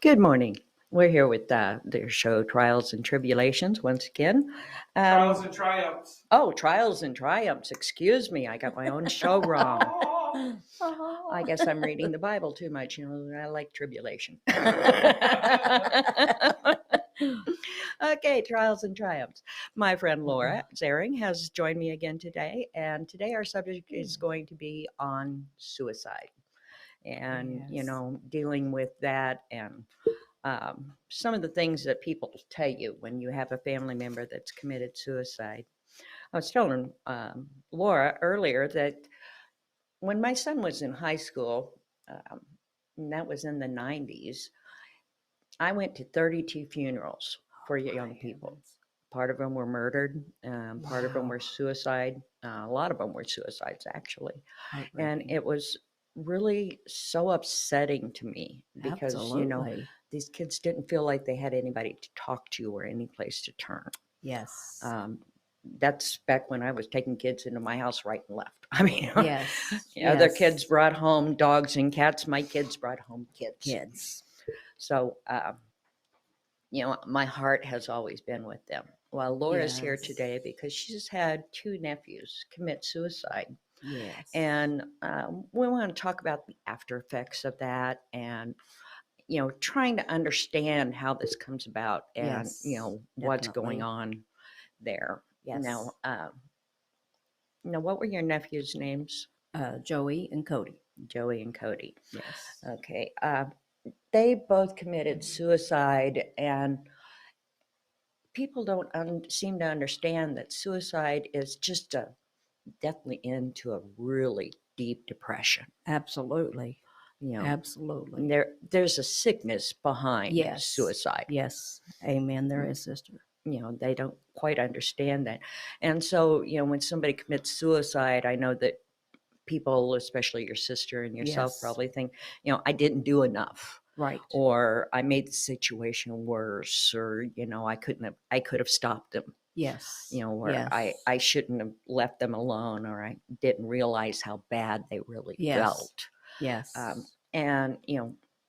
Good morning. We're here with their show Trials and Tribulations once again. Trials and triumphs. Oh, Trials and Triumphs. Excuse me. I got my own show wrong. I guess I'm reading the Bible too much. I like tribulation. Okay, Trials and Triumphs. My friend Laura Zering has joined me again today, and today our subject is going to be on suicide and, Yes. dealing with that and some of the things that people tell you when you have a family member that's committed suicide. I was telling Laura earlier that when my son was in high school, and that was in the 90s, I went to 32 funerals for young people. Part of them were murdered, part of them Wow. were suicide. A lot of them were suicides, actually. And Heartbreaking. it was really so upsetting to me because, Absolutely. these kids didn't feel like they had anybody to talk to or any place to turn. Yes. That's back when I was taking kids into my house right and left. I mean, Yes. other Yes. kids brought home dogs and cats. My kids brought home kids. Kids. So, my heart has always been with them. Well, Laura's here Yes. today because she's had two nephews commit suicide. Yes. And we want to talk about the after effects of that and, trying to understand how this comes about and, Yes. what's going Definitely. on there. Yes. Now, what were your nephews' names? Joey and Cody. Joey and Cody. Yes. Okay. They both committed suicide, and people don't seem to understand that suicide is just definitely into a really deep depression. Absolutely. You know, Absolutely. there's a sickness behind Yes. suicide. Yes. Amen. There is, sister. They don't quite understand that. And so, when somebody commits suicide, I know that people, especially your sister and yourself, Yes. probably think, I didn't do enough. Right. Or I made the situation worse, or, I could have stopped them. Yes. Where Yes. I shouldn't have left them alone, or I didn't realize how bad they really Yes. felt. Yes. And,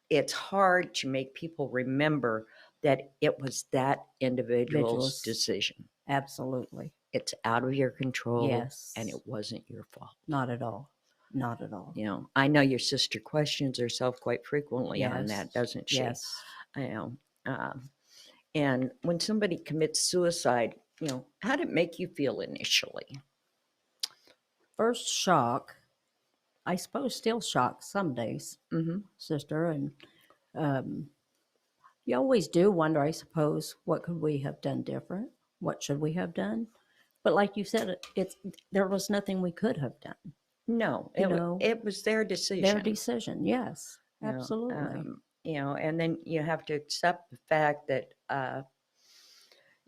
it's hard to make people remember that it was that individual's decision. Absolutely. It's out of your control. Yes. And it wasn't your fault. Not at all. Not at all. I know your sister questions herself quite frequently on Yes. that, doesn't she? Yes. And when somebody commits suicide, how did it make you feel initially? First shock, I suppose still shocked some days, Mm-hmm. sister. And you always do wonder, I suppose, what could we have done different? What should we have done? But like you said, there was nothing we could have done. No, it was their decision. Their decision, yes, You know, absolutely. And then you have to accept the fact that,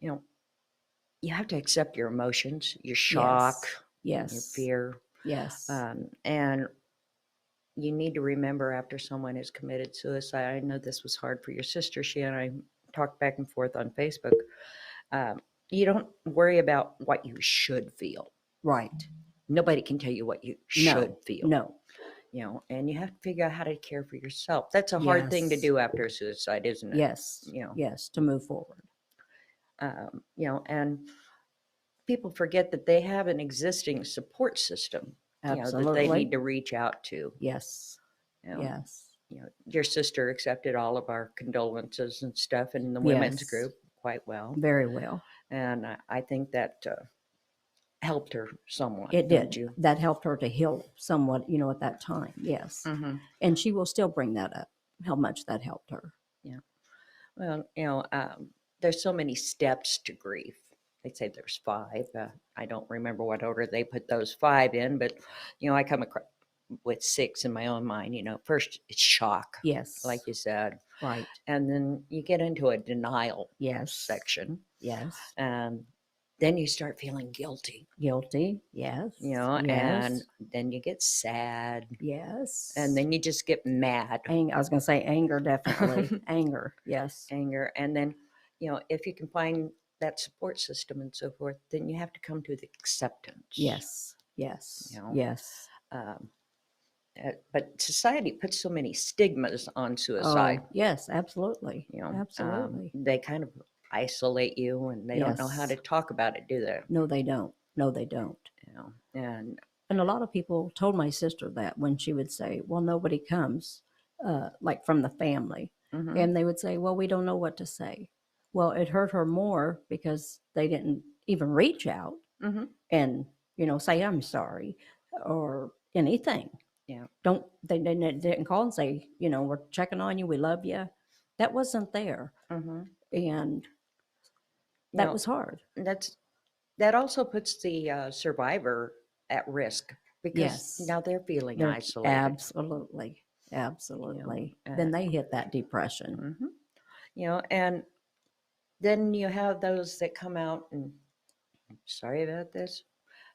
you have to accept your emotions, your shock, Yes. your fear. Yes. And you need to remember after someone has committed suicide, I know this was hard for your sister. She and I talked back and forth on Facebook. You don't worry about what you should feel. Right. Nobody can tell you what you should feel. No. And you have to figure out how to care for yourself. That's a hard thing to Yes. do after a suicide, isn't it? Yes. Yes, to move forward. And people forget that they have an existing support system, that they Absolutely. need to reach out to. Yes. Yes. Your sister accepted all of our condolences and stuff in the women's Yes. group quite well. Very well. And I think that helped her somewhat. It don't did. you? That helped her to heal somewhat, at that time. Yes. Mm-hmm. And she will still bring that up, how much that helped her. Yeah. Well, there's so many steps to grief. They say there's 5. I don't remember what order they put those 5 in, but, I come across with 6 in my own mind. First it's shock. Yes. Like you said. Right. And then you get into a denial Yes. section. Yes. And then you start feeling guilty. Guilty. Yes. Yes. And then you get sad. Yes. And then you just get mad. I was going to say anger, definitely. Anger. Yes. Anger. And then, if you can find that support system and so forth, then you have to come to the acceptance. Yes. Yes. Yes. But society puts so many stigmas on suicide. Oh, yes, absolutely. You know, Absolutely. they kind of isolate you, and they don't know how Yes. to talk about it, do they? No, they don't. No, they don't. You know, and And a lot of people told my sister that when she would say, well, nobody comes, like from the family. mhm, And they would say, well, we don't know what to say. Well, it hurt her more because they didn't even reach out mhm, and, say, I'm sorry or anything. yeah, They didn't call and say, we're checking on you. We love you. That wasn't there. mhm. And You that know, was hard. that also puts the survivor at risk because Yes. now they're feeling They're isolated. absolutely, You know, absolutely. Then they hit that depression. mhm. And then you have those that come out and sorry about this.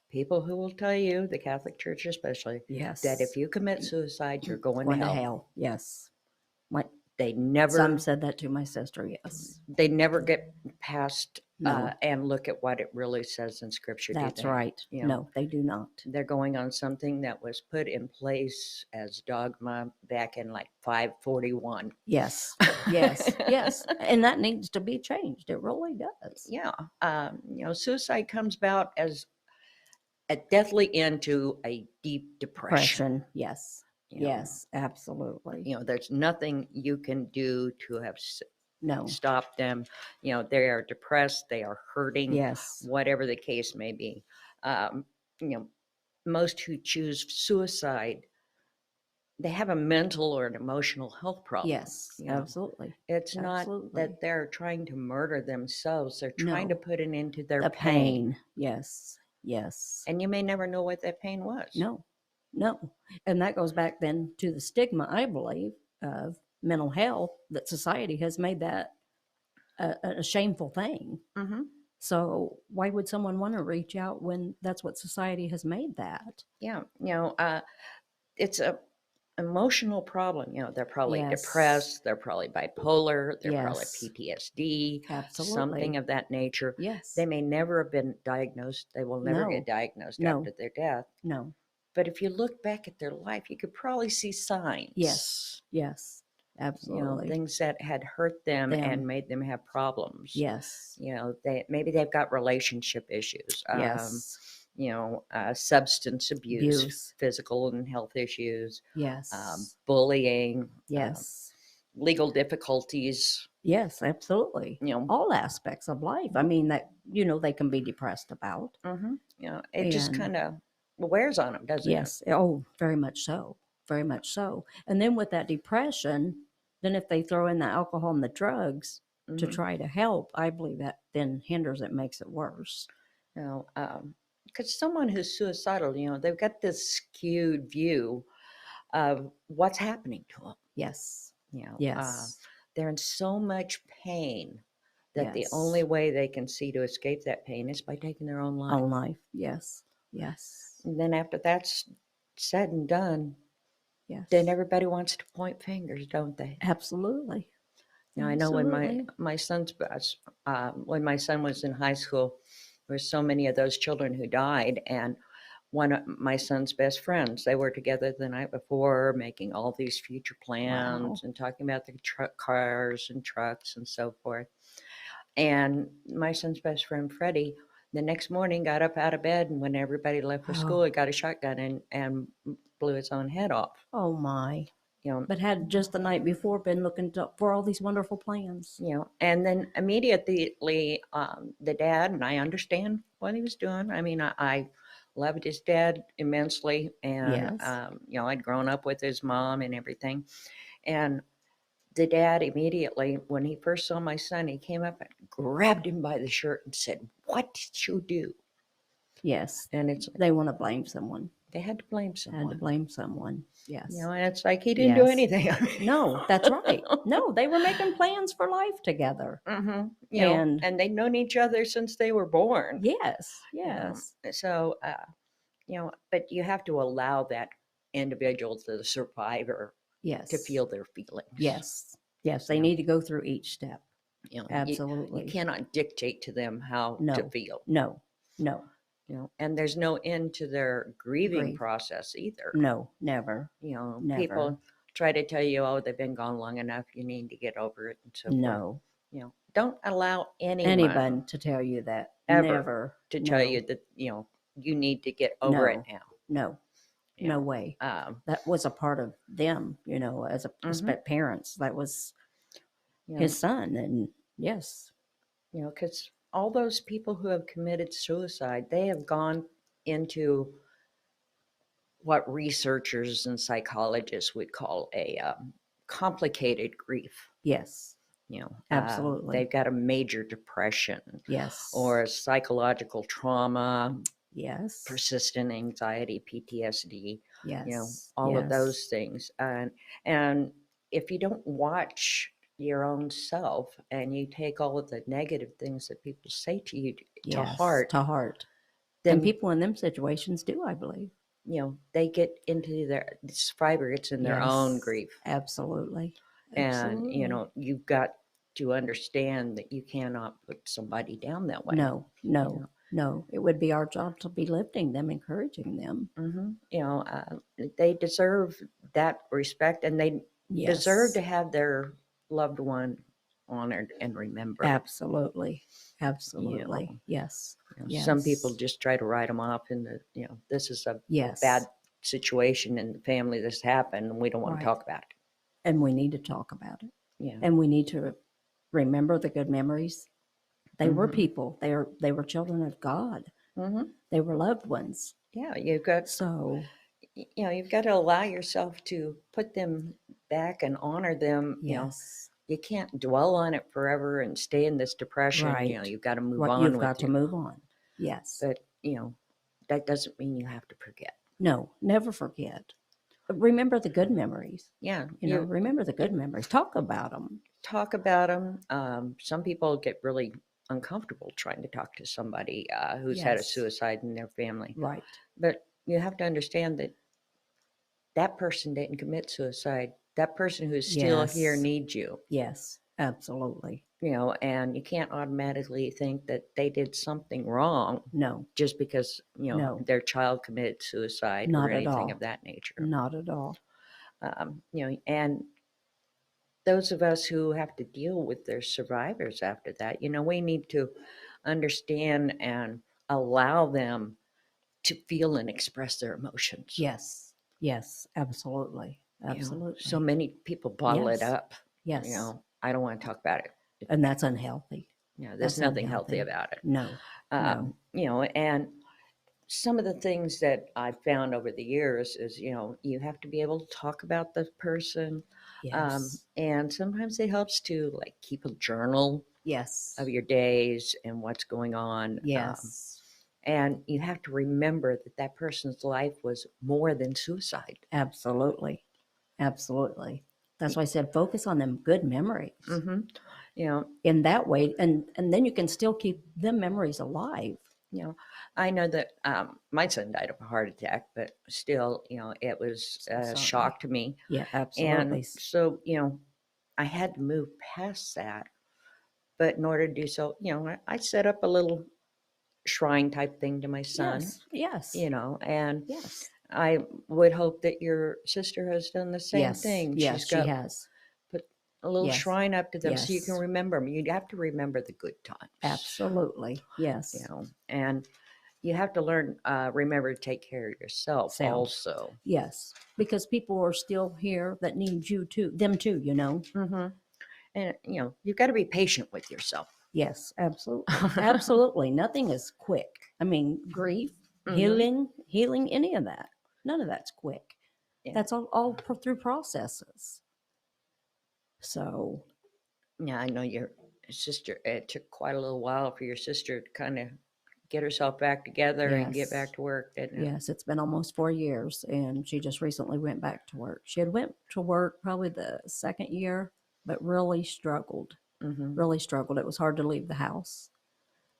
People who will tell you, the Catholic Church especially, that Yes. if you commit suicide, you're going to Going to hell. hell. Yes. My They some never, said that to my sister. Yes. they never get past No, and look at what it really says in Scripture, do that's they? right. You know, No, they do not. they're going on something that was put in place as dogma back in like 541. Yes. Yes. Yes. And that needs to be changed. It really does. Yeah, suicide comes about as a deathly end to a deep depression. Depression. Yes. You know, Yes. Absolutely. there's nothing you can do to have No. stopped them. They are depressed, they are hurting, Yes. whatever the case may be. Um, you know, most who choose suicide, they have a mental or an emotional health problem. Yes. You know, Absolutely. it's not Absolutely. that they're trying to murder themselves, they're trying to No. put an end to their The pain. pain. Yes. Yes. And you may never know what that pain was. No, no. And that goes back then to the stigma, I believe, of mental health, that society has made that a shameful thing. Mm-hmm. So why would someone want to reach out when that's what society has made that? Yeah. It's a emotional problem. They're probably Yes. depressed, they're probably bipolar, they're probably Yes. PTSD, Absolutely. something of that nature. Yes. They may never have been diagnosed. They will never No. get diagnosed No. after their death. No. But if you look back at their life, you could probably see signs. Yes. Yes. Absolutely. Things that had hurt them and made them have problems. Yes. Maybe they've got relationship issues. Yes. Substance abuse, Abuse. physical and health issues, Yes. bullying, Yes. legal difficulties. Yes, absolutely. All aspects of life. I mean, that, they can be depressed about. It just And- kind of wears on them, doesn't it? Yes. Oh, very much so. Very much so. And then with that depression, then if they throw in the alcohol and the drugs to Mhm. try to help, I believe that then hinders it, makes it worse. Because someone who's suicidal, they've got this skewed view of what's happening to them. Yes. Yes. Yes. They're in so much pain that the Yes. only way they can see to escape that pain is by taking their own life. Own life. Yes. Yes. And then after that's said and done, Yes. then everybody wants to point fingers, don't they? Absolutely. I know when Absolutely. my son's when my son was in high school, there were so many of those children who died, and one of my son's best friends, they were together the night before, making all these future plans and talking about the cars and trucks and so forth. And my son's best friend, Freddie, the next morning got up out of bed, and when everybody left for school, he got a shotgun and blew his own head off. Oh my. But had just the night before been looking for all these wonderful plans. And then immediately the dad, and I understand what he was doing. I mean, I loved his dad immensely, and Yes. I'd grown up with his mom and everything. And the dad immediately, when he first saw my son, he came up and grabbed him by the shirt and said, "What did you do?" Yes. And They want to blame someone. they had to blame Had to someone. blame someone. Yes. And it's like he didn't do Yes. anything. No, that's right. No, they were making plans for life together. Mm-hmm. And- and they'd known each other since they were born. Yes. Yes. So, but you have to allow that individual, the survivor, Yes. to feel their feelings. Yes. Yes. They Yeah. need to go through each step. You Absolutely. cannot dictate to them how to No. feel. No. No. and there's no end to their grieving Grief. process either. No, never. Never. People try to tell you, oh, they've been gone long enough, you need to get over it and so forth. No. Don't allow Anyone to tell you that. ever Never. to tell No. you that, you need to get over it now. No. you No know. way. Um, That was a part of them, as Mhm. parents. That was you know, his son. And yes. because all those people who have committed suicide, they have gone into what researchers and psychologists would call a complicated grief. Yes. Absolutely. They've got a major depression Yes. or psychological trauma, yes. persistent anxiety, PTSD, Yes. all of yes. those things. And if you don't watch your own self and you take all of the negative things that people say to you to Yes, heart, to heart. then And people in them situations do, I believe. they get into their survivor gets in their own Yes, grief. Absolutely. And Absolutely. you've got to understand that you cannot put somebody down that way. No, no, no. It would be our job to be lifting them, encouraging them. They deserve that respect, and they deserve to Yes. have their loved one honored and remembered. Absolutely. Absolutely. Yes. Some people Yes. just try to write them off in this is a Yes. bad situation in the family, this happened, and we don't want Right. to talk about it. And we need to talk about it. Yeah. And we need to remember the good memories. They were Mhm. people. They were children of God. Mhm. They were loved ones. Yeah, you've got So you've got to allow yourself to put them back and honor them. yes. You can't dwell on it forever and stay in this depression. Right. You've got to move What on you've with got to it. move on. Yes. But that doesn't mean you have to forget. No, never forget. Remember the good memories. Yeah, Remember the good memories. Talk about them. talk about them. Some people get really uncomfortable trying to talk to somebody who's had a Yes. suicide in their family. Right. But you have to understand that that person didn't commit suicide. That person who's still here Yes. needs you. Yes. Absolutely. And you can't automatically think that they did something wrong No. just because No. their child committed suicide Not or at anything all. of that nature. Not at all. And those of us who have to deal with their survivors after that, we need to understand and allow them to feel and express their emotions. Yes. Yes. Absolutely. You know, Absolutely. so many people bottle it Yes. up. Yes. I don't want to talk about it. And that's unhealthy. There's That's nothing healthy unhealthy. about it. No. No. And some of the things that I've found over the years is, you have to be able to talk about the person. Yes. And sometimes it helps to like keep a journal Yes. of your days and what's going on. Yes. And you have to remember that that person's life was more than suicide. Absolutely. Absolutely. That's why I said focus on them good memories. Mm-hmm. In that way, and then you can still keep them memories alive. I know that my son died of a heart attack, but still, it was a Sorry. shock to me. Yeah, absolutely. And so, I had to move past that. But in order to do so, I set up a little shrine type thing to my son. Yes. And Yes. I would hope that your sister has done the same thing. Yes, She's got she has. put a little Yes. shrine up to them so you can Yes. remember them. You'd have to remember the good times. Absolutely. Yes. And you have to learn, remember to take care of yourself Self. also. Yes. Because people are still here that need you too, them too, Mm-hmm. And, you've got to be patient with yourself. Yes, absolutely. Absolutely. Nothing is quick. I mean, grief, Mhm. healing, any of that. None of that's quick. Yeah. That's all through processes. So, Yeah, I know your sister, it took quite a little while for your sister to kind of get herself back together and get Yes. back to work, didn't it? yes, it's been almost 4 years, and she just recently went back to work. She had went to work probably the second year, but really struggled. Mm-hmm. Really struggled. It was hard to leave the house,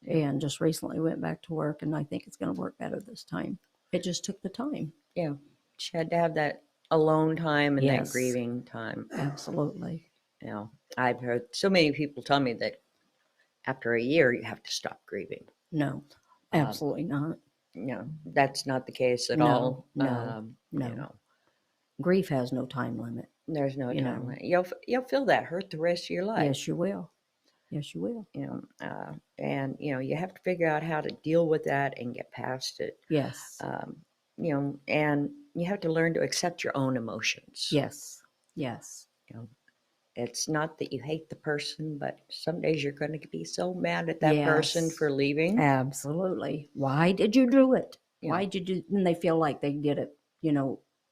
and just recently went back to work, and I think it's going to work better this time. It just took the time. Yeah. She had to have that alone time and that Yes. grieving time. Absolutely. I've heard so many people tell me that after a year, you have to stop grieving. No, absolutely not. that's not the case at No, all. no, You no. know, Grief has no time limit. there's no You time know. limit. You'll feel that hurt the rest of your life. Yes, you will. Yes, you will. And you have to figure out how to deal with that and get past it. Yes. Um, and you have to learn to accept your own emotions. Yes. Yes. It's not that you hate the person, but some days you're going to be so mad at that person Yes. for leaving. Absolutely. Why did you do it? Yeah. Why did you? And they feel like they did it,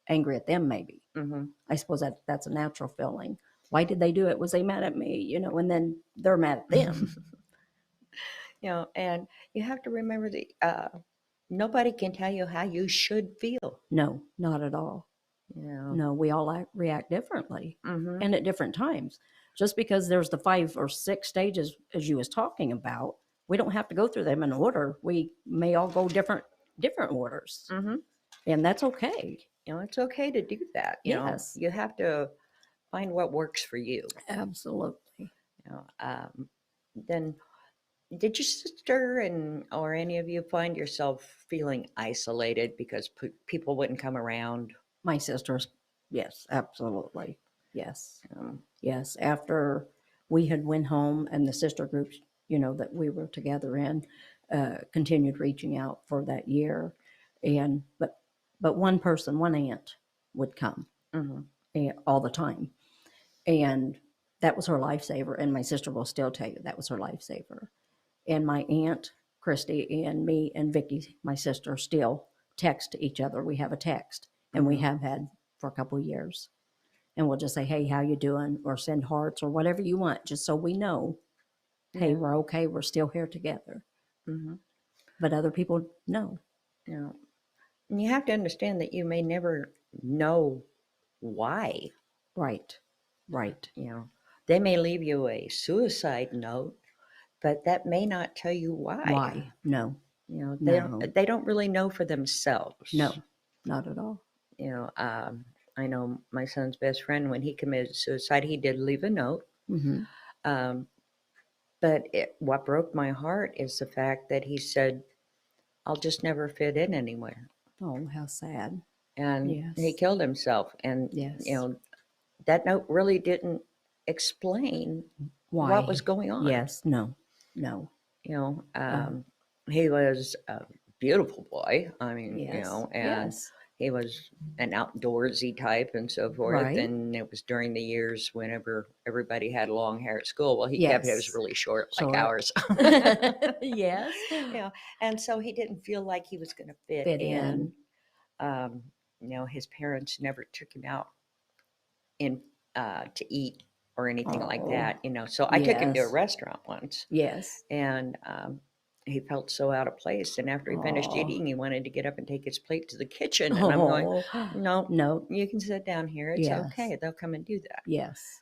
angry at them maybe. Mm-hmm. I suppose that's a natural feeling. Why did they do it? Was they mad at me? And then they're mad at them. And you have to remember that nobody can tell you how you should feel. No, not at all. No, we all react differently Mm-hmm. and at different times. Just because there's the 5 or 6 stages as you was talking about, we don't have to go through them in order. We may all go different orders, Mm-hmm. and that's okay. It's okay to do that. Yes. You have to find what works for you. Absolutely. Then did your sister or any of you find yourself feeling isolated because people wouldn't come around? My sisters, yes, absolutely. Yes. Um, Yes. After we had went home and the sister groups, that we were together in, continued reaching out for that year. But one person, one aunt would come mhm. all the time. And that was her lifesaver. And my sister will still tell you that was her lifesaver. And my aunt, Christy, and me and Vicky, my sister, still text each other. We have a text, and we have had for a couple of years. And we'll just say, hey, how you doing? Or send hearts or whatever you want, just so we know, hey, Yeah. we're okay. We're still here together. Mm-hmm. But other people, no. And you have to understand that you may never know why. Right. Right. They may leave you a suicide note, but that may not tell you why. Why? No. They don't really know for themselves. No, not at all. I know my son's best friend, when he committed suicide, he did leave a note. Mm-hmm. But what broke my heart is the fact that he said, I'll just never fit in anywhere. Oh, how sad. And Yes. he killed himself. And, Yes. that note really didn't explain Why? what was going on. Yes. No. He was a beautiful boy. I mean, Yes. and Yes. he was an outdoorsy type and so forth. Right. And it was during the years whenever everybody had long hair at school. Well, he kept his Yes. really short, like Short. ours. Yes. And so he didn't feel like he was going to fit in. His parents never took him out to eat or anything like Oh, that. So I took him to a yes. restaurant once, Yes. and he felt so out of place. And after he finished Oh. eating, he wanted to get up and take his plate to the kitchen. And I'm going, no, No. you can sit down here. It's Yes. okay. They'll come and do that. Yes.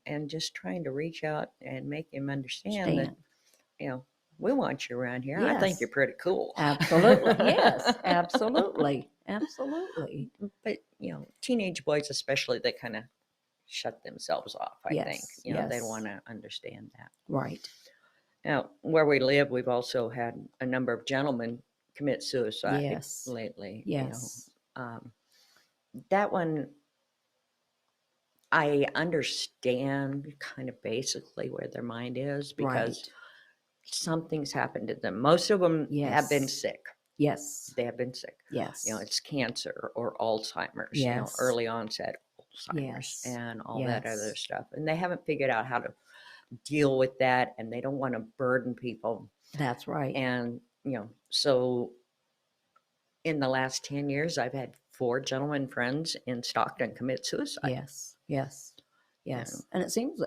And just trying to reach out and make him understand that, we want you around here. I think Yes. you're pretty cool. Absolutely. Yes. Absolutely. Absolutely. But, teenage boys especially, they kind of shut themselves off, I think. Yes, They yes. want to understand that. Right. Now, where we live, we've also had a number of gentlemen commit suicide Yes. lately. Yes. That one, I understand kind of basically where their mind is, because Right. something's happened to them. Most of them have been Yes. sick. Yes. They have been sick. Yes. It's cancer or Alzheimer's, Yes. early onset Alzheimer's, Yes. and all that other Yes. stuff. And they haven't figured out how to deal with that, and they don't want to burden people. That's right. And, so in the last 10 years, I've had 4 gentlemen friends in Stockton commit suicide. Yes. Yes. Yes. And it seems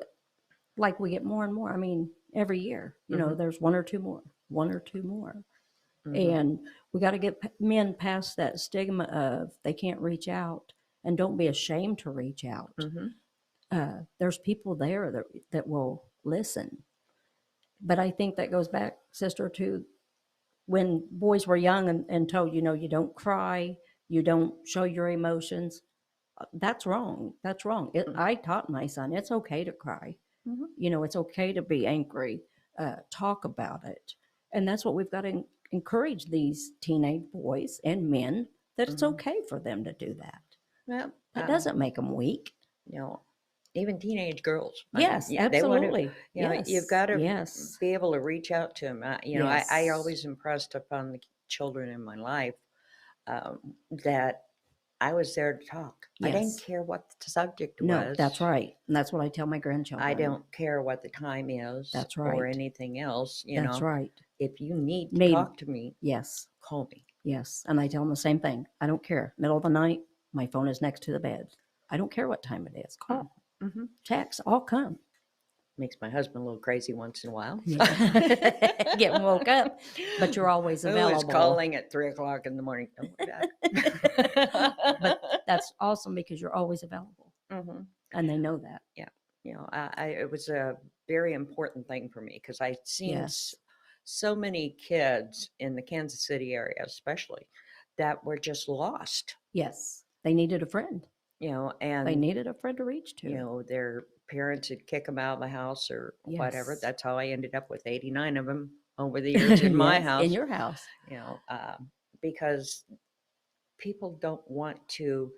like we get more and more. I mean, every year, there's one or two more. Mhm. And we got to get men past that stigma of they can't reach out, and don't be ashamed to reach out. Mhm. There's people there that will listen. But I think that goes back, sister, to when boys were young and told, you don't cry, you don't show your emotions. That's wrong. That's wrong. I taught my son it's okay to cry. Mhm. It's okay to be angry. Talk about it. And that's what we've got to encourage these teenage boys and men that it's Mhm. okay for them to do that. Well, That doesn't make them weak. you know, even teenage girls. I mean, Yes, yeah, they want to. absolutely. You know, Yes. you've got to Yes. be able to reach out to them. I Yes. always impressed upon the children in my life that I was there to talk. I didn't Yes. care what the subject No, was. that's right. And that's what I tell my I grandchildren. don't care what the time is That's or right. anything else. That's right. If you need to Need- talk to me, Yes. call me. Yes. And I tell them the same thing. I don't care. Middle of the night, my phone is next to the bed. I don't care what time it is. Call, Mm-hmm. text, I'll come. Makes my husband a little crazy once in a while. Getting woke up, but you're always Who is available. calling at 3:00 in the morning? Don't worry about it. But that's awesome because you're always available, Mhm. and they know that. It was a very important thing for me because I'd seen Yes. so many kids in the Kansas City area, especially, that were just lost. Yes, they needed a friend. They And needed a friend to reach to. their parents would kick them out of the house or whatever. Yes. That's how I ended up with 89 of them over the years in my Yes, house. in your house. Because people don't want to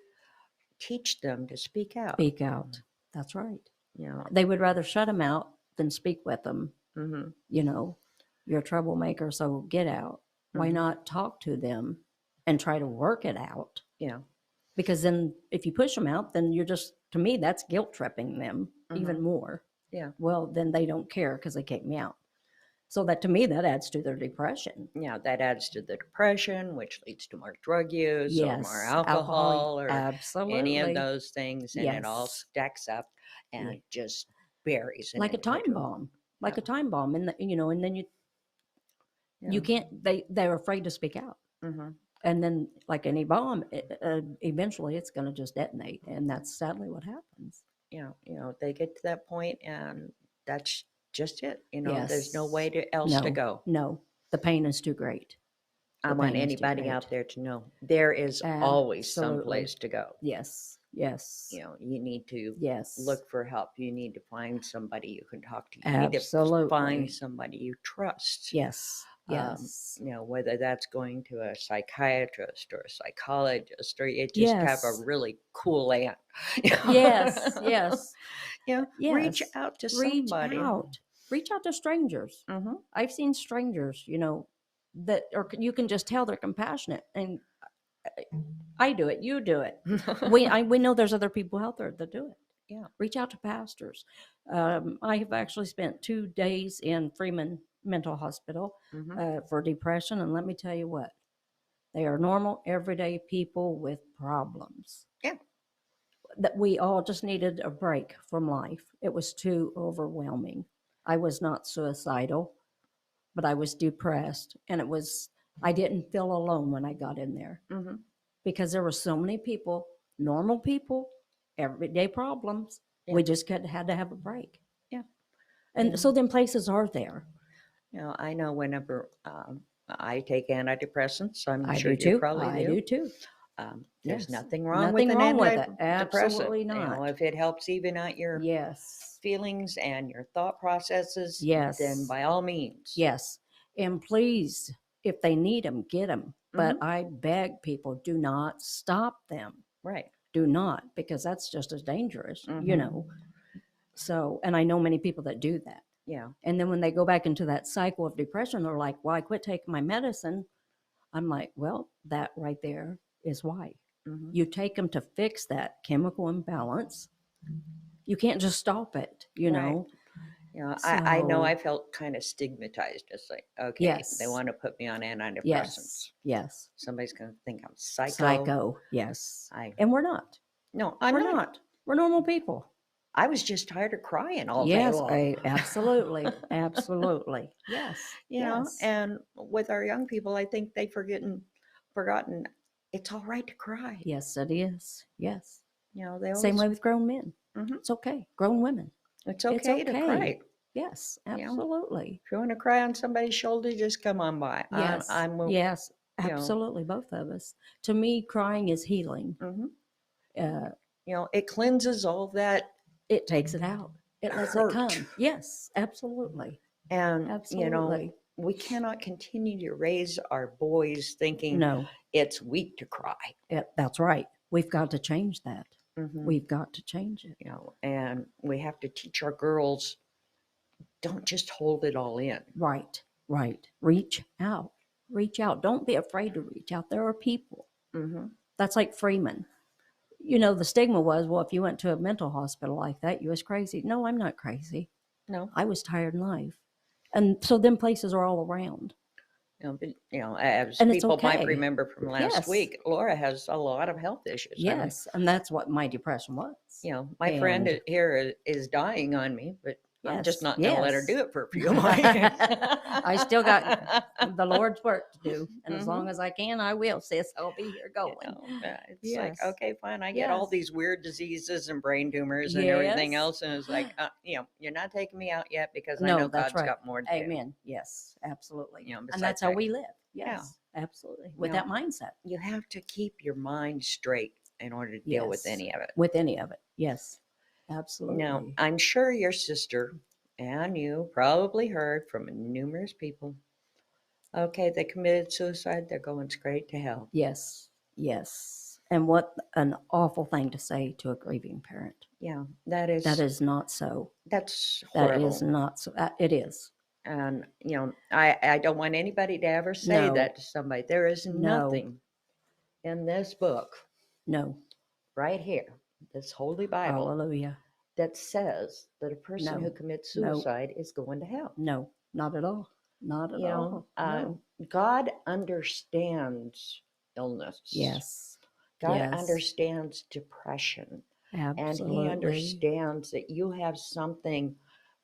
teach them to speak out. Speak out. That's right. You know, They would rather shut them out than speak with them. hmm You're a troublemaker, so get out. Why Mhm. not talk to them and try to work it out? Yeah. Because then if you push them out, then you're just, to me, that's guilt tripping them even more. Yeah. Well, then they don't care because they kicked me out. So that, to me, that adds to their depression. Yeah, that adds to the depression, which leads to more drug use or Yes, more alcohol or absolutely. any of those things. And it all Yes. stacks up and just buries an Like a time individual. bomb. Like Yeah. a time bomb. And, and then you Yeah. can't, they're afraid to speak out. hmm And then, like any bomb, eventually it's going to just detonate. And that's sadly what happens. They get to that point and that's just it. There's no Yes. way else to go. No, the pain is too great. I The want pain is too anybody out great. there to know there is always some Absolutely. place to go. Yes, yes, You need to yes. look for help. You need to find somebody you can talk to. You need to Absolutely. find somebody you trust. Yes, yes. Whether that's going to a psychiatrist or a psychologist, or you just have Yes. a really cool aunt. Yes, yes. Reach Yes. out to Reach somebody. out. Reach out to strangers. Mm-hmm. I've seen strangers, that, or you can just tell they're compassionate. And I do it. You do it. We know there's other people out there that do it. Yeah. Reach out to pastors. I have actually spent 2 days in Freeman Mental Hospital Mhm. for depression, and let me tell you what, they are normal, everyday people with problems. Yeah. That we all just needed a break from life. It was too overwhelming. I was not suicidal, but I was depressed, and I didn't feel alone when I got in there. Mhm. Because there were so many people, normal people, everyday problems. Yeah. We just had to have a break. Yeah. And Yeah. so then places are there. I know whenever I take antidepressants, I'm I sure do you too. probably I do too. There's Yes. nothing wrong Nothing with wrong an with it. antidepressant. Absolutely not. If it helps even out your Yes. feelings and your thought processes, Yes. then by all means. Yes. And please, if they need them, get them. But I beg people, do not stop them. Right. Do not, because that's just as dangerous, Mhm. So, and I know many people that do that. Yeah. And then when they go back into that cycle of depression, they're like, well, I quit taking my medicine. I'm like, well, that right there is why. Mhm. You take them to fix that chemical imbalance. You can't just stop it, Right. I know So- I felt kind of stigmatized. It's like, okay, Yes. they want to put me on antidepressants. Yes. Yes. Somebody's going to think I'm psycho. Psycho. Yes. I And we're not. No, I'm We're not. not. We're normal people. I was just tired of crying all day Yes. long. Absolutely. Absolutely. Yes. Yes. And with our young people, I think they've forgotten it's all right to cry. Yes, it is. Yes. They always, Same way with grown men. Mhm. It's okay. Grown women. it's okay to cry. Yes, know? absolutely. If you want to cry on somebody's shoulder, just come on by. Yes. Yes, you know. absolutely. Both of us. To me, crying is healing. Mhm. Uh, It cleanses all that, it takes it out. It lets Hurt. it come. Yes, absolutely. and Absolutely. we cannot continue to raise our boys thinking No, it's weak to cry. that's right. We've got to change that. Mhm. We've got to change it. You know, and we have to teach our girls, don't just hold it all in. Right, right. Reach out. Reach out. Don't be afraid to reach out. There are people. Hmm. That's like Freeman. You know, the stigma was, well, if you went to a mental hospital like that, you was crazy. No, I'm not crazy. No, I was tired in life. And so them places are all around. but, as And it's people might okay. remember from last Yes. week, Laura has a lot of health issues. I mean, Yes. And that's what my depression was. my friend And- here is dying on me, but I'm just Yes, not going to let her yes. do it for a few months. I still got the Lord's work to do. And as Mhm. long as I can, I will, sis. I'll be here going. It's like, Yes. okay, fine. I get all Yes. these weird diseases and brain tumors and everything Yes. else. And it's like, you're not taking me out yet because I No, know that's God's right. got more to do. Amen. Yes, absolutely. Besides And that's how that, we live. Yes, absolutely. With know, that mindset. you have to keep your mind straight in order to deal with Yes. any of it. With any of it. Yes, absolutely. Now, I'm sure your sister and you probably heard from numerous people. Okay, they committed suicide. They're going straight to hell. Yes, yes. And what an awful thing to say to a grieving parent. Yeah, that is not so. that's That horrible. is not so. It is. And I don't want anybody to ever say No. that to somebody. There is No. nothing in this book No. right here, this Holy Bible, Hallelujah. that says that a person No. who commits No. suicide is going to hell. No, not at all. Not at all. No. God understands illness. Yes. God Yes. understands depression. And Absolutely. he understands that you have something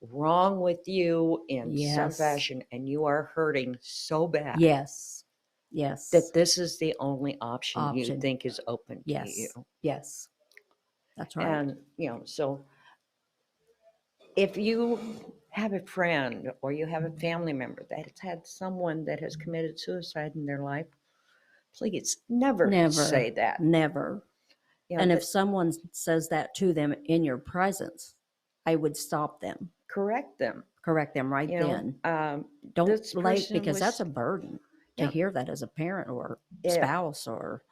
wrong with you in some Yes. fashion and you are hurting so bad Yes. Yes. that this is the only option you Option. think is open to Yes. you. Yes. That's right. And, so if you have a friend or you have a family member that has had someone that has committed suicide in their life, please never say that. Never. And if someone says that to them in your presence, I would stop them, correct them. correct them right then. Don't this person because that's a was- burden to Yeah. hear that as a parent or Yeah. spouse or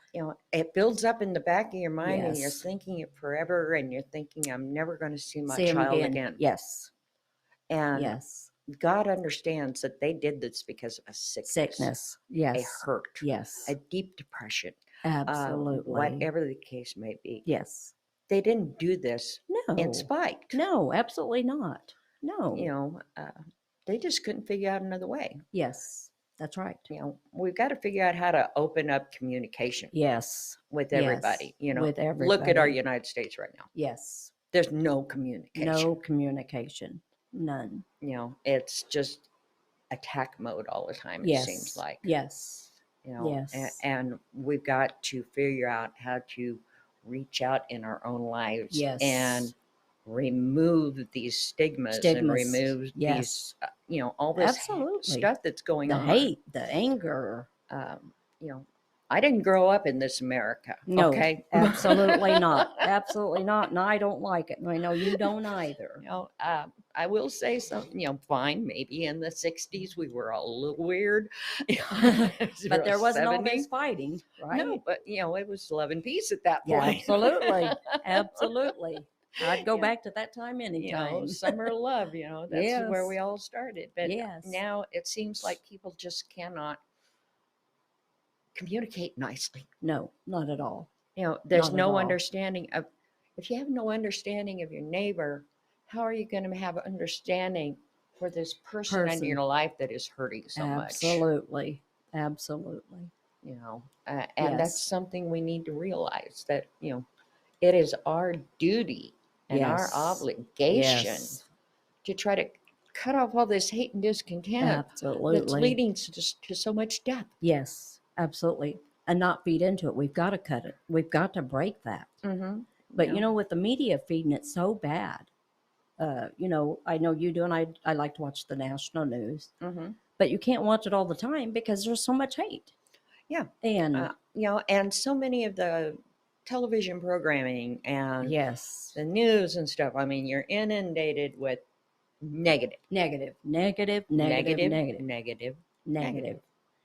It builds up in the back of your mind and you're Yes. thinking it forever and you're thinking, I'm never going to see my see 'em child again. Yes. And Yes. God understands that they did this because of a sickness, a Yes. hurt, Yes. a deep depression, Absolutely. whatever the case may be. Yes. They didn't do this No. in spite. No, absolutely not. No. They just couldn't figure out another way. Yes. That's right. We've got to figure out how to open up communication Yes. with Yes. everybody. With Look at our everybody. United States right now. Yes. There's no communication. No communication. None. It's just attack mode all the time, it Yes. seems like. Yes. Yes. And we've got to figure out how to reach out in our own lives Yes. and remove these stigmas and remove Yes. these, all this Absolutely. stuff that's going The on. hate, the anger. I didn't grow up in this America. No, Okay. absolutely not. Absolutely not. And I don't like it. And I know you don't either. I will say something, fine, maybe in the 60s we were all a little weird. But there wasn't all 70s. this fighting, right? No, but it was love and peace at that Yeah, point. absolutely. Absolutely. I'd go Yeah. back to that time anytime. Summer love, that's where we Yes. all started. But Yes. now it seems like people just cannot communicate nicely. No, not at all. There's Not at no all. understanding of, if you have no understanding of your neighbor, how are you going to have understanding for this person in your life that is hurting so much? Absolutely. Absolutely. And that's Yes. something we need to realize, that it is our duty and our Yes. obligation Yes. to try to cut off all this hate and discontent that's Absolutely. leading to so much death. Yes, absolutely. And not feed into it. We've got to cut it. We've got to break that. Mm-hmm. But with the media feeding it so bad, I know you do, and I like to watch the national news, Mm-hmm. but you can't watch it all the time because there's so much hate. Yeah. And And so many of the television programming and yes, the news and stuff, I mean, you're inundated with negative, negative, negative, negative, negative, negative, negative, negative.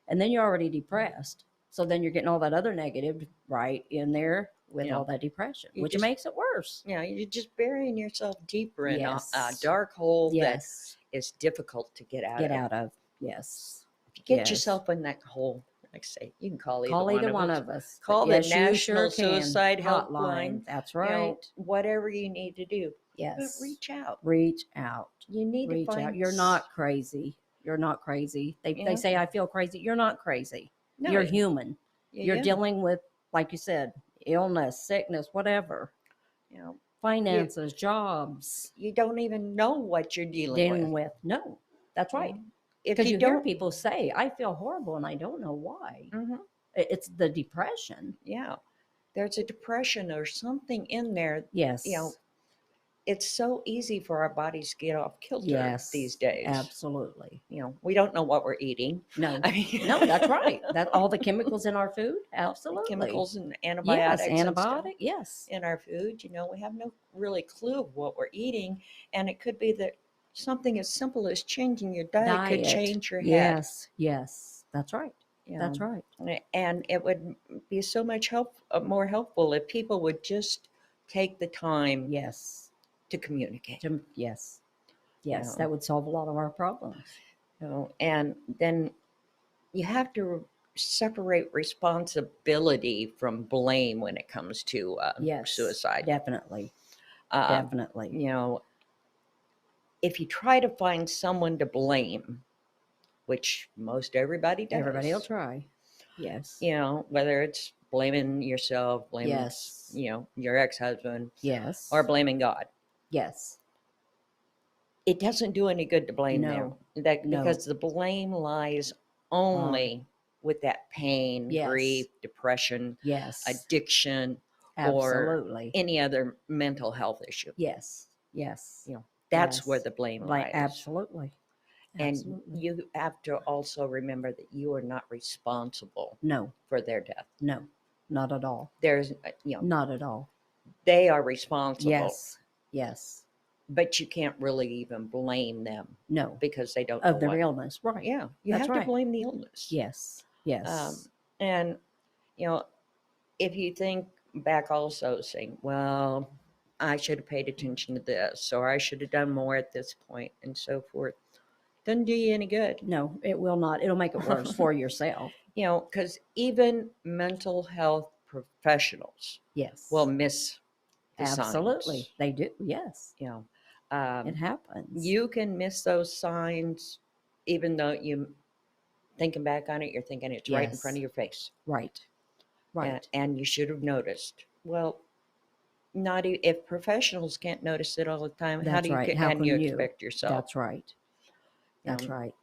And then you're already depressed. So then you're getting all that other negative right in there with You all know, that depression, you which just, makes it worse. you know, you're just burying yourself deeper in a Yes. dark hole that Yes. is difficult to get out Get of. out of. Yes. If you get Yes. yourself in that hole, like I say, you can call Call either either one one of us. of us. Call the Yes, you National sure can. Suicide Helpline. That's You right. know, whatever you need to do, but Yes. reach out. Reach out. You need to Reach find. out. You're not crazy. You're not crazy. They Yeah. say, I feel crazy. You're not crazy. No, You're human. You're yeah. dealing with, like you said, illness, sickness, whatever, You know, finances, jobs, you don't even know what you're dealing with. No, that's you right. know. If Because you you hear don't, people say, I feel horrible and I don't know why. Mhm. It's the depression. Yeah, there's a depression or something in there. Yes. You know, it's so easy for our bodies to get off kilter Yes. these days. Absolutely. You know, we don't know what we're eating. No. I mean, No, that's right. That all the chemicals in our food. Absolutely. chemicals and Yes. antibiotics and stuff Antibiotic. Yes. in our food. You know, we have no really clue of what we're eating, and it could be that something as simple as changing your diet could change your head. Yes. Yes. That's right. You That's know. right. And it would be so much more helpful if people would just take the time Yes. to communicate. Yes. Yes. Yeah. That would solve a lot of our problems. You know, and then you have to separate responsibility from blame when it comes to Yes. suicide. Definitely. Um, Definitely. You know, if you try to find someone to blame, which most everybody does, Everybody will try. Yes. you know, whether it's blaming yourself, blaming, Yes. you know, your ex-husband, Yes. or blaming God, Yes. it doesn't do any good to blame No. them. That No. because the blame lies only with that pain, Yes. grief, depression, Yes. addiction, Absolutely. or any other mental health issue. Yes. Yes. You know, that's Yes. where the blame Like lies. absolutely. And Absolutely. you have to also remember that you are not responsible No. for their death. No. Not at all. There's, you know, Not at all. they are responsible, Yes. Yes. but you can't really even blame them No. because they don't Of know their what. illness. Right. Yeah, you That's have right. to blame the illness. Yes. Yes. And you know, if you think back, also saying, "Well, I should have paid attention to this, or I should have done more at this point," and so forth, doesn't do you any good. No, it will not. It'll make it worse for yourself. You know, because even mental health professionals Yes. will miss the Absolutely. signs. They do. Yes. You know, It happens. you can miss those signs, even though you thinking back on it, you're thinking it's right in front of Yes. your face. Right. Right. And you should have noticed. Well, not if professionals can't notice it all the time, how That's do you right. How can can you you? expect yourself? That's right. That's know? right.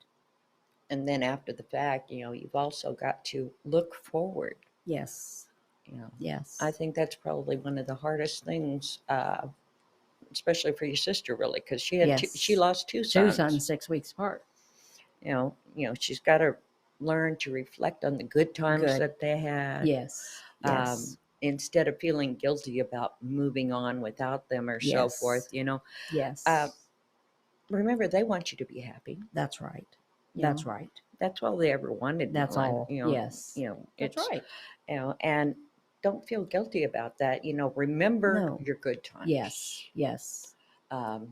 And then after the fact, you know, you've also got to look forward. Yes. You know, Yes. I think that's probably one of the hardest things, especially for your sister, really, because she had she Yes. lost two Two sons. sons 6 weeks apart. You know, she's got to learn to reflect on the good times Good. that they had. Yes. Yes. Instead of feeling guilty about moving on without them or so Yes. forth, you know. Yes. Remember, they want you to be happy. That's right. you That's know. right. That's all they ever wanted. That's in life, all. You know. Yes. You know. That's It's right. you know, and don't feel guilty about that. You know, remember No. your good times. Yes. Yes.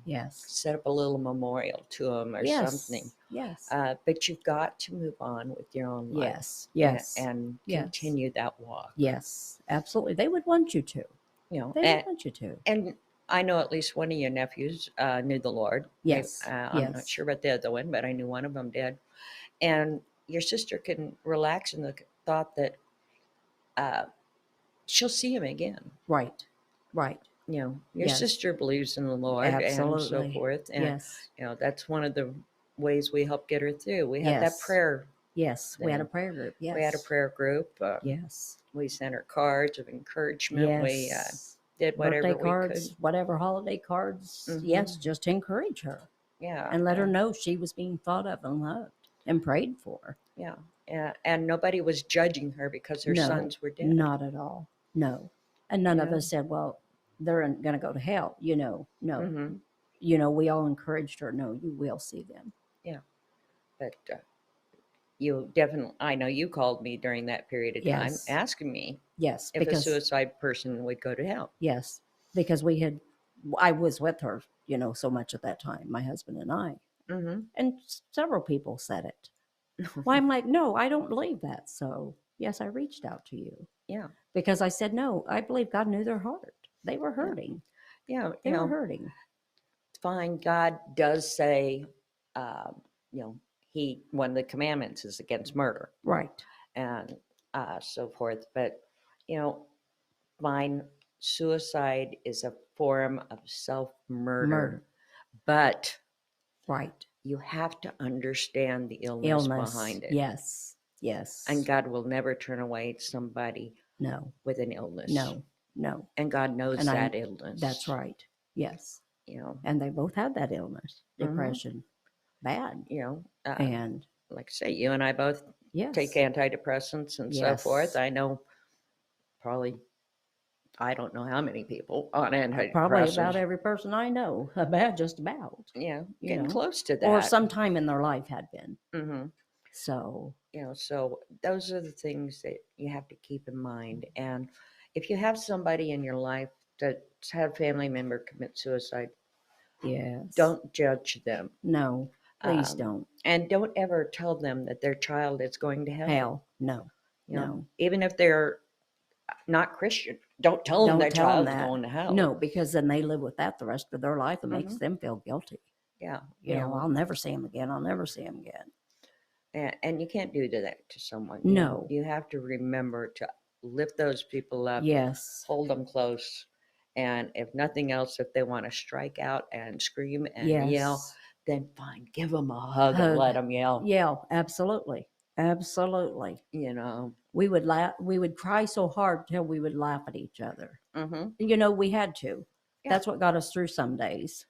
Yes. Set up a little memorial to them or Yes. something. Yes. But you've got to move on with your own life. Yes. Yes. And Yes. continue that walk. Yes. Absolutely. They would want you to. You know, They would want you to. and I know at least one of your nephews knew the Lord. Yes. I'm not Yes. sure about the other one, but I knew one of them did. And your sister can relax in the thought that she'll see him again. Right. Right. You know, your Yes. sister believes in the Lord and so Absolutely. forth. And, Yes. you know, that's one of the ways we help get her through. We had that Yes. prayer. Yes. We had a Then prayer group. Yes. We had a prayer group. Yes. We sent her cards of encouragement. We Yes. did whatever Birthday we cards, could. whatever holiday cards. Mhm. Yes. Just to encourage her Yeah. and let her know she was being thought of and loved and prayed for. Yeah. And nobody was judging her because her No, sons were dead. not at all. No. And none of Yeah. us said, well, they're going to go to hell. You know, no. Mhm. we all encouraged her, no, you will see them. But you definitely, I know you called me during that period of time Yes. asking me Yes, if a because suicide person would go to hell. yes, because I was with her, so much at that time, my husband and I, Mm-hmm. and several people said it. Well, I'm like, no, I don't believe that. So yes, I reached out to you Yeah. because I said, no, I believe God knew their heart. They were Yeah. hurting. Yeah. They were hurting. Fine. God does say, um, you know, one of the commandments is against murder Right. and so forth. But, you know, fine, suicide is a form of self murder, Murder. but Right. you have to understand the illness Illness. behind it. Yes. Yes. And God will never turn away somebody no. with an illness. No. No. And God knows And that illness. That's right. Yes. You know, And they both had that illness, Mhm. depression, bad. you know, And like I say, you and I both yes. take antidepressants and so forth. Yes. I know probably, I don't know how many people on antidepressants. Probably about every person I know, just about. Yeah, you getting know, close to that. Or sometime in their life had been. hmm So You know, so those are the things that you have to keep in mind. And if you have somebody in your life that's had a family member commit suicide, yes. don't judge them. No, please Um, don't. And don't ever tell them that their child is going to hell. Hell, no. You know, No. even if they're not Christian, don't tell them Don't their tell them child's that. going to hell. No, because then they live with that the rest of their life. It makes Mhm. them feel guilty. Yeah. I'll never see him again. I'll never see him again. And you can't do that to someone. No. You have to remember to lift those people up, Yes. hold them close. And if nothing else, if they want to strike out and scream and Yes. yell, then fine, give them a hug and Hug. let them yell. Yell. Absolutely. Absolutely. You know. We would laugh. We would cry so hard till we would laugh at each other. Mm-hmm. We had to. Yeah. That's what got us through some days.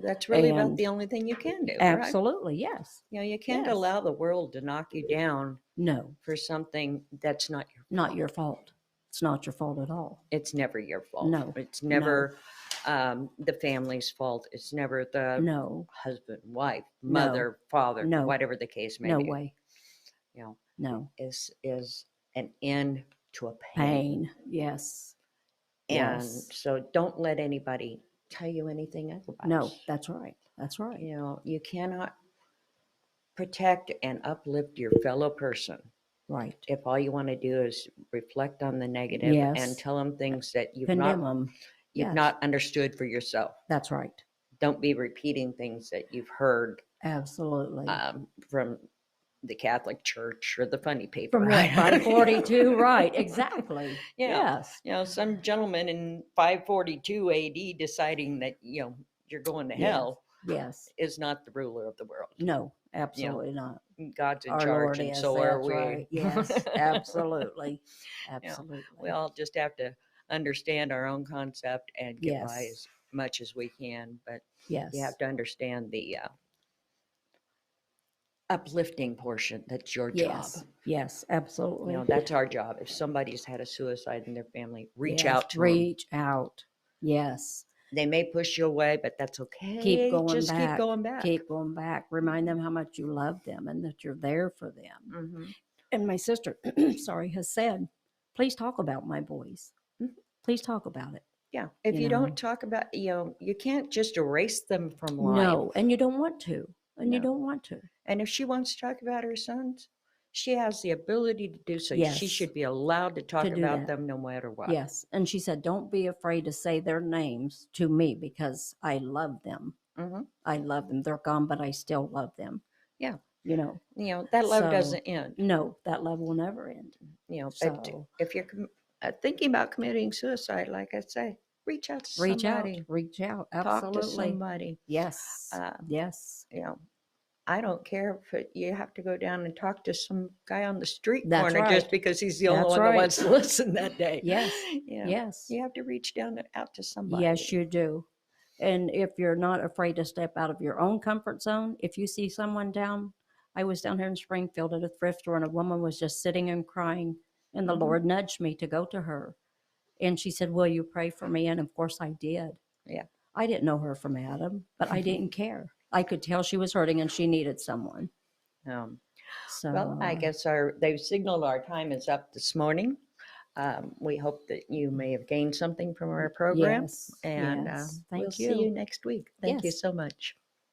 That's really about And the only thing you can do. Absolutely. Right? Yes. You can't Yes. allow the world to knock you down No, for something that's not your fault. not your fault. It's not your fault at all. It's never your fault. No. It's never the family's fault. It's never the No. husband, wife, No. mother, father, No. whatever the case may No be. way. No. Is an end to a Pain. Yes. And Yes. so don't let anybody tell you anything otherwise. No, that's right. That's right. You cannot protect and uplift your fellow person Right. if all you want to do is reflect on the negative Yes. and tell them things that you've Condemn them. you've Yes. not understood for yourself. That's right. Don't be repeating things that you've heard Absolutely. from the Catholic Church or the funny paper. From what, 542? Right. Exactly. Yeah. Yes. Some gentleman in 542 AD deciding that, you're going to hell Yes. is not the ruler of the world. No, absolutely not. God's in Our charge, Lord and is. so are That's we. right. Yes. Absolutely. Absolutely. We all just have to understand our own concept and get by Yes. as much as we can. But Yes. you have to understand the uplifting portion. That's your Yes. job. Yes. Absolutely. That's our job. If somebody's had a suicide in their family, reach Yes. out to them. Reach out. Yes. They may push you away, but that's okay. Keep going Just back. keep going back. Keep going back. Remind them how much you love them and that you're there for them. Mm-hmm. And my sister, has said, please talk about my boys. Mhm. Please talk about it. Yeah. If you know. don't talk about, you can't just erase them from life. No, and you don't want to. And you No. don't want to. And if she wants to talk about her sons, she has the ability to do so. Yes. She should be allowed to talk To do about that. them no matter what. Yes. And she said, don't be afraid to say their names to me because I love them. Mm-hmm. I love them. They're gone, but I still love them. Yeah. That love doesn't end. No, that love will never end. But So if you're thinking about committing suicide, like I say, reach out to somebody. Reach out. Talk to Absolutely. somebody. Yes. Yes. I don't care if you have to go down and talk to some guy on the street That's corner right. just because he's the only That's one right. that wants to listen that day. Yes. Yeah. Yes. You have to reach out to somebody. Yes, you do. And if you're not afraid to step out of your own comfort zone, if you see someone down, I was down here in Springfield at a thrift store and a woman was just sitting and crying. And the Mhm. Lord nudged me to go to her. And she said, will you pray for me? And of course I did. Yeah. I didn't know her from Adam, but I didn't care. I could tell she was hurting and she needed someone. Um, So, well, I guess they've signaled our time is up this morning. We hope that you may have gained something from our program, yes, and yes. we'll Thank see you you. next week. Thank you Yes. so much.